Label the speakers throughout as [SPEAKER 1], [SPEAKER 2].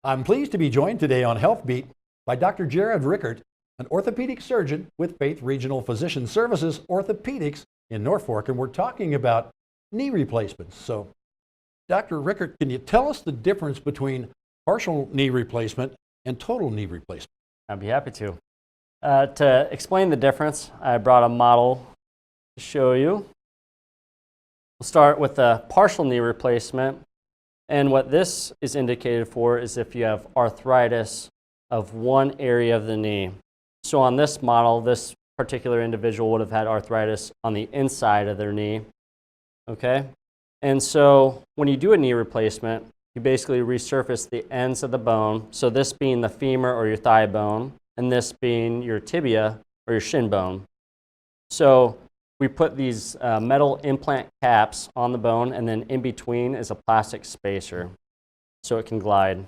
[SPEAKER 1] I'm pleased to be joined today on Health Beat by Dr. Jared Rickert, an orthopedic surgeon with Faith Regional Physician Services Orthopedics in Norfolk, and we're talking about knee replacements. So, Dr. Rickert, can you tell us the difference between partial knee replacement and total knee replacement?
[SPEAKER 2] I'd be happy to. To explain the difference, I brought a model to show you. We'll start with the partial knee replacement. And what this is indicated for is if you have arthritis of one area of the knee. So on this model, this particular individual would have had arthritis on the inside of their knee. Okay? And so when you do a knee replacement, you basically resurface the ends of the bone. So this being the femur or your thigh bone, and this being your tibia or your shin bone. So we put these metal implant caps on the bone, and then in between is a plastic spacer so it can glide.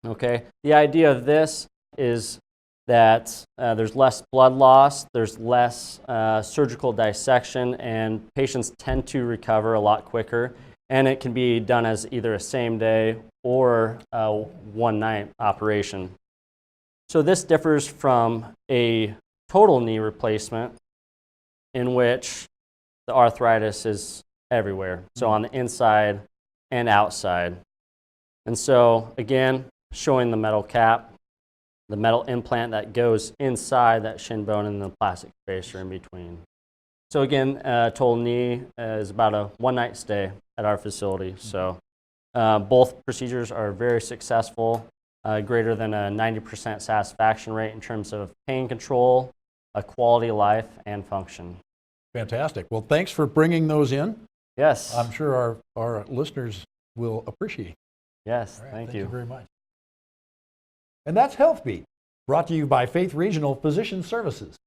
[SPEAKER 2] Okay? The idea of this is that there's less blood loss, there's less surgical dissection, and patients tend to recover a lot quicker. And it can be done as either a same day or a one-night operation. So this differs from a total knee replacement in which the arthritis is everywhere, so on the inside and outside. And so again, showing the metal cap, the metal implant that goes inside that shin bone, and the plastic spacer in between. So again, total knee is about a one-night stay at our facility. So both procedures are very successful, greater than a 90% satisfaction rate in terms of pain control, quality of life, and function.
[SPEAKER 1] Fantastic. Well, thanks for bringing those in.
[SPEAKER 2] Yes.
[SPEAKER 1] I'm sure our listeners will appreciate it.
[SPEAKER 2] Yes,
[SPEAKER 1] All right,
[SPEAKER 2] thank
[SPEAKER 1] you
[SPEAKER 2] you
[SPEAKER 1] very much. And that's Health Beat, brought to you by Faith Regional Physician Services.